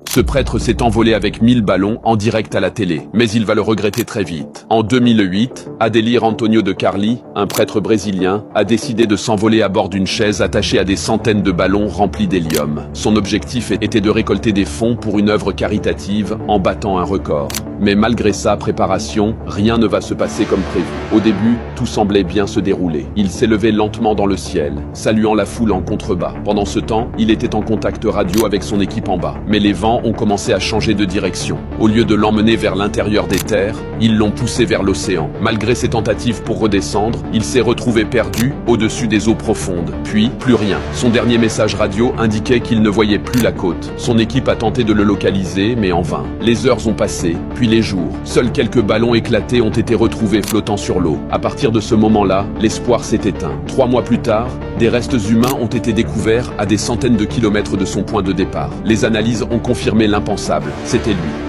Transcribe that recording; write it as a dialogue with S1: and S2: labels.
S1: Ce prêtre s'est envolé avec 1000 ballons en direct à la télé, mais il va le regretter très vite. En 2008, Adélire Antonio de Carli, un prêtre brésilien, a décidé de s'envoler à bord d'une chaise attachée à des centaines de ballons remplis d'hélium. Son objectif était de récolter des fonds pour une œuvre caritative en battant un record. Mais malgré sa préparation, rien ne va se passer comme prévu. Au début, tout semblait bien se dérouler. Il s'élevait lentement dans le ciel, saluant la foule en contrebas. Pendant ce temps, il était en contact radio avec son équipe en bas. Mais les vents ont commencé à changer de direction. Au lieu de l'emmener vers l'intérieur des terres, ils l'ont poussé vers l'océan. Malgré ses tentatives pour redescendre, il s'est retrouvé perdu au-dessus des eaux profondes. Puis, plus rien. Son dernier message radio indiquait qu'il ne voyait plus la côte. Son équipe a tenté de le localiser, mais en vain. Les heures ont passé, puis les jours. Seuls quelques ballons éclatés ont été retrouvés flottant sur l'eau. À partir de ce moment-là, l'espoir s'est éteint. 3 mois plus tard, des restes humains ont été découverts à des centaines de kilomètres de son point de départ. Les analyses ont confirmé l'impensable. C'était lui.